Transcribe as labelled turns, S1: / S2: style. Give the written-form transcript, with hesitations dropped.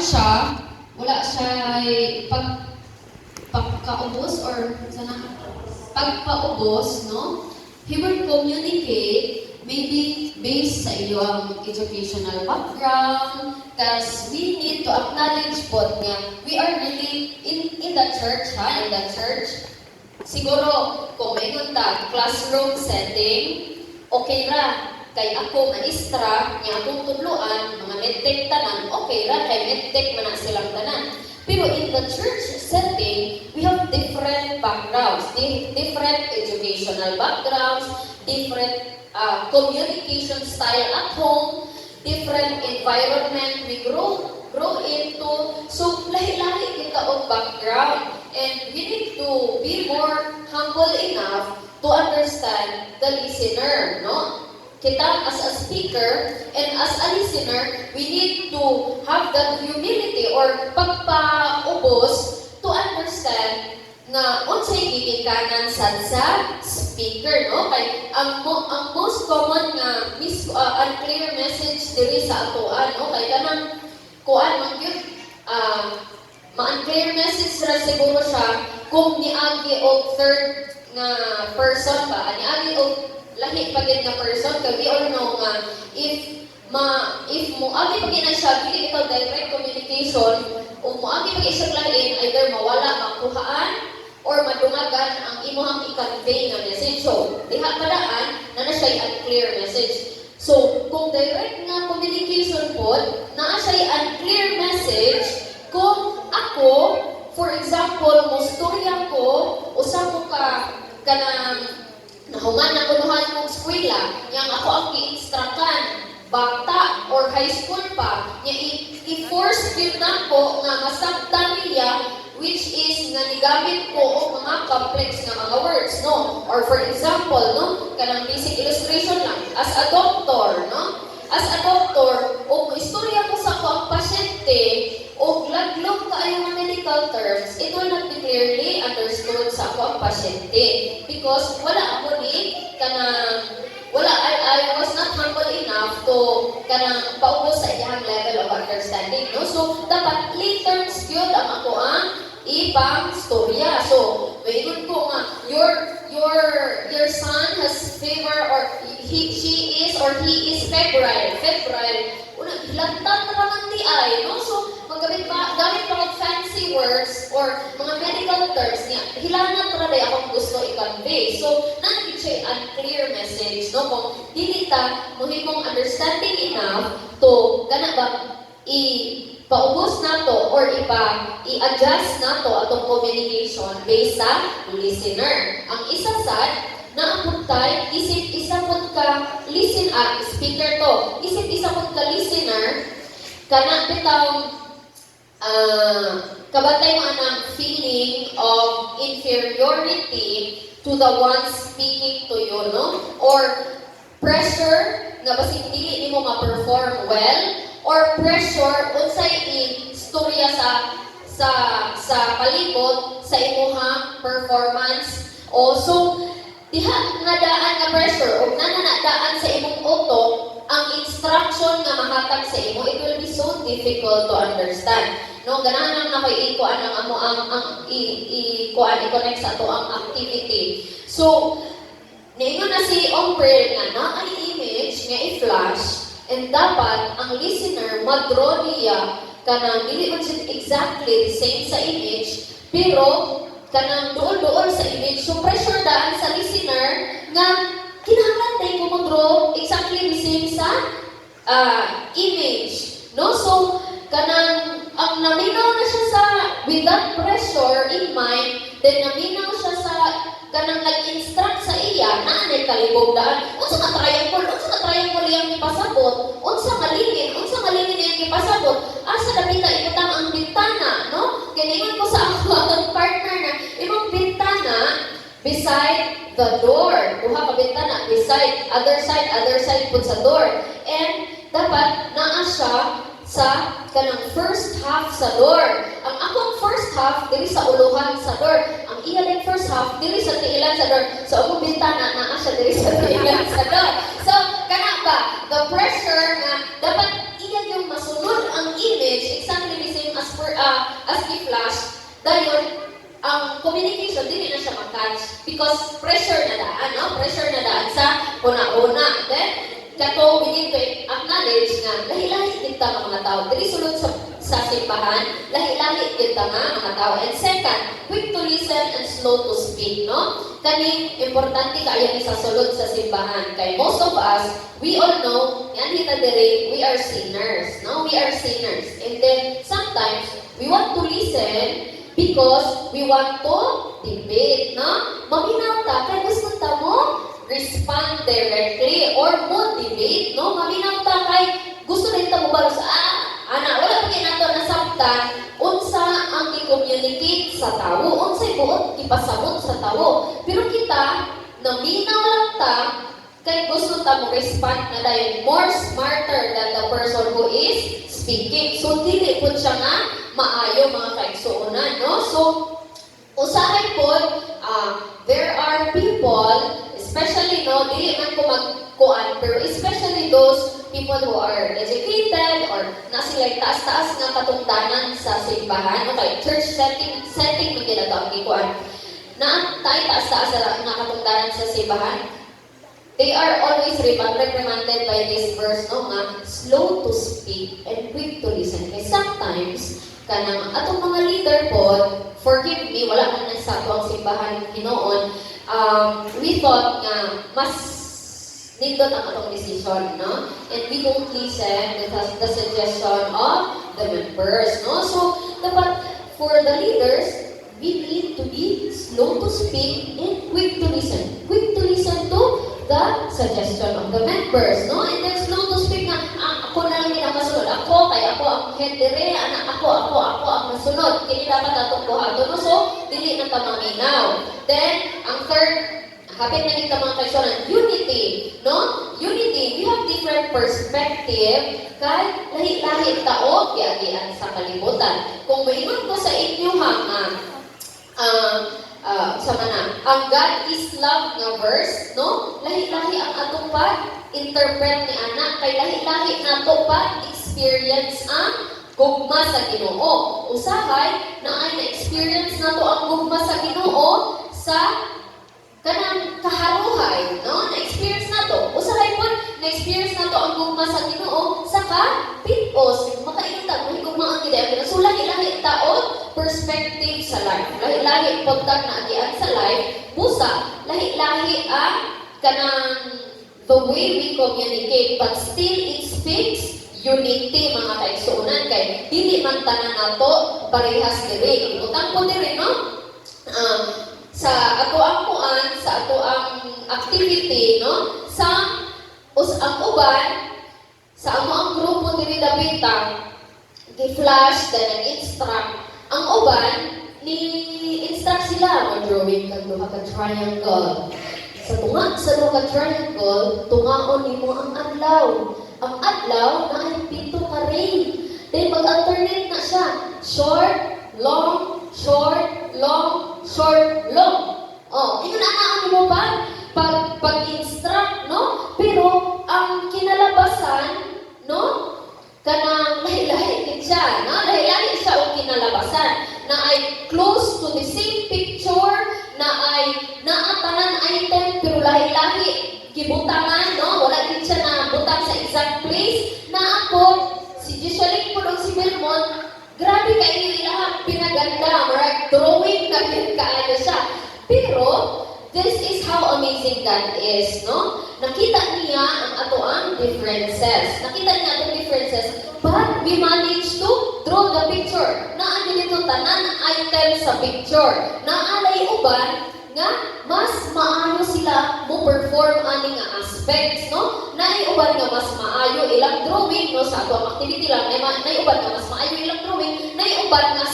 S1: siya, wala siya pagkaubos or sana pagpaubos, no? He will communicate maybe based sa iyong educational background, because we need to acknowledge po nga we are really in the church, in the church. Siguro, kung may ta classroom setting, okay ra. Kay ako, maestra, niya akong tudluan, mga medtech tanan, okay ra, kay medtech man na silang tanan. Pero in the church setting, we have different backgrounds, different educational backgrounds, different communication style at home, different environment we grow into. So, lahi-lahi kita og background. And we need to be more humble enough to understand the listener, no? Kita as a speaker and as a listener, we need to have that humility or pagpaubos to understand na unsay gigikanan sad sa speaker, no? Kay ang most common nga unclear message diri sa atoan, no? Kay kanang kuan man gyud ma-unclear message ra siguro siya kung niagi og third nga person ba, niagi og lahi pa gid nga person, kay we all know nga if mo agi pa gid na siya dili ikaw direct communication o mo agi pa gid siya lain, either mawala makuhaan or madungagan ang imong i-convey nga message. So diha padaan na siya unclear message. So kung direct nga communication pod naa siya unclear message, kung ako, for example, mustorya ko, usa ko kanang nahuman na kunuhan mong eskwela, yang ako ang i-instructan, bata or high school pa, niya i-force yun na ko nga masabtan niya, which is nga nigamit ko o mga complex na mga words, no? Or for example, no? Kanang basic illustration lang, as a doctor, no? As a doctor, o istorya ko sa ko ang pasyente, o laglog kaayo nga medical terms, it will not be clearly understood sa ako ang pasyente. Because wala ako I was not humble enough to kanang paubos sa iyang level of understanding. No? So, dapat lay terms yun ang ako ang ipang storya. So, mayroon ko nga, your son has fever or she is or he is febrile. Unang hilantang na naman di ay, no? So, gamit pa ng fancy words or mga medical terms niya, hilangan talaga akong gusto i-convey. So, nandito siya unclear message, no? Kung hindi mohimong understanding enough to, paubos na to or i-adjust na to atong communication based sa listener. Ang isa sad, naamutay, isip isa pud ka speaker to, isip isa pud ka listener, kana bitaw kabatay mo anang feeling of inferiority to the one speaking to you, no? Or pressure nga basig dili nimo ma-perform well, or pressure unsay istorya sa palibot sa imong performance. Also, diha nga daan nga pressure o nananadaan sa imong utok ang instruction nga mahatag sa imo, it will be so difficult to understand. No, ganahan na koy ikuan ang amo ang i-connect sa ato ang activity. So, niingon na si Ombrel nga na ay image nga i-flash, and dapat ang listener mag-draw niya kanang dili man siya exactly the same sa image, pero kanang duol-duol sa image. So pressure daan sa listener nga kinahanglan tay ko mag-draw exactly the same sa image. No? So kanang ang naminaw na siya sa with that pressure in mind, then naminaw siya sa kanang nag-instruct sa iya na anay kalibog daan. Unsa ka triangle yang ipasabot? Unsa nga lingin yang ipasabot? Asa dapita ikutang ang bintana, no? Kiningon ko sa ako ang partner na imong bintana beside the door. Duha ka bintana beside other side pud sa door. And dapat naa siya sa kanang first half sa door. Ang akong first half diri sa uluhan sa door. Ang iya din first half diri sa tiilan sa door. So ang bintana naa siya diri sa tiilan sa door. So kana ba the pressure nga dapat iya yung masunod ang image exactly the same as gi-flash, dayon ang communication dili na siya makatch because pressure na daan, no? Pressure na daan sa una-una. Then kato we need to acknowledge nga lahi-lahi kita mga tao. Dili sulod sa simbahan, lahi-lahi kita mga tao. And second, quick to listen and slow to speak, no? Kani importante kaayo ni sa sulod sa simbahan. Kay most of us, we all know, yan hita dire, we are sinners, no? We are sinners. And then sometimes we want to listen because we want to debate, no? Maminaw ta, kaya gusto ta mo respond directly or motivate, no? Maminaw ta kay gusto rin ta mo baro sa, ana, wala pa kayo nato nasabtan, unsa ang i-communicate sa tao, unsa'y buot ipasabot sa tao. Pero kita, naminaw lang ta, kay gusto ta mo respond na dahil more smarter than the person who is speaking. So, dili po siya nga maayo mga kaigsuunan, no? So, usahay po, there are people, especially, no, dili man ko magkuan, pero especially those people who are educated or na sila taas-taas nga katungdanan sa simbahan, okay, church setting mo ginagawa gikuan. Na tayo taas-taas nga katungdanan sa simbahan, they are always reprimanded by this verse, no, nga, slow to speak and quick to listen. Kaya sometimes, kanang atong mga leader po, forgive me, wala man na sa ato ang simbahan hinoon, we thought nga, mas nindot ang atong decision, no? And we don't listen the suggestion of the members, no? So, dapat, for the leaders, we need to be slow to speak and quick to listen. Quick to listen to the suggestion of the members, no? And then slow to speak nga, ako na lang din ang masunod. Ako, kaya ako ang head dire, anak ako ang masunod. Kini dapat atong buhaton, no? So, dili na tamaminaw. Then, ang third, hapit na kita mga kaisonan, unity, no? Unity, we have different perspective, kay lahi-lahi tao, giagian sa kalibutan. Kung maingon ko sa inyo ang God is love nga verse, no? Lahi-lahi ang atong pag-interpret ni anak, kay lahi-lahi na to pag-experience ang gugma sa Ginoo. Usahay na ay na-experience na to ang gugma sa Ginoo sa kanang kaharuhay, no? Na-experience na to. Usahay po, na-experience na to ang gugma sa Ginoo sa kapit-os. Makaingat, mahigugma ang gidaya. So, lahi-lahi tao, perspective sa life. Lahi-lahi pagtag na agian sa life. Busa, lahi-lahi ang kanang the way we communicate, but still it speaks unity, mga kaigsuunan. Kay, dili man tanan nato parehas diri. Utang po diri, no? Sa ato ang kuan, sa ato ang activity, no? Ang uban, sa amo ang grupo diri dapita, gi-flash, then nag-instruct. Ang uban, ni-instruct sila, mag-drawing kang duha ka triangle. Sa duha ka triangle, tungaon nimo ang adlaw. Ang adlaw na ay 7 ka ray. Then mag-alternate na siya. Short, long, short, long, short, long. Oh, ino na ano mo ba? Pag-instruct, no? Pero ang kinalabasan, no? Kanang lahi-lahi din siya, no? Lahi-lahi siya ang kinalabasan na ay close to the same picture, na ay naatanan item pero lahi-lahi gibutangan, no? Wala din siya na butang sa exact place. Na ako, si Gishaling po si Belmont, grabe kayo ilahan, pinaganda, right? Drawing na kaano siya. Pero, this is how amazing God is, no? Nakita niya ang ato ang differences. Nakita niya ang differences, but we managed to draw the picture. Naan dito tanan item sa picture. Naalay uban nga mas maayo sila mo perform ani nga aspects, no? Naay uban nga mas maayo ilang drawing, no, sa ato ang activity lang, naay uban nga mas maayo ilang drawing, naay uban nga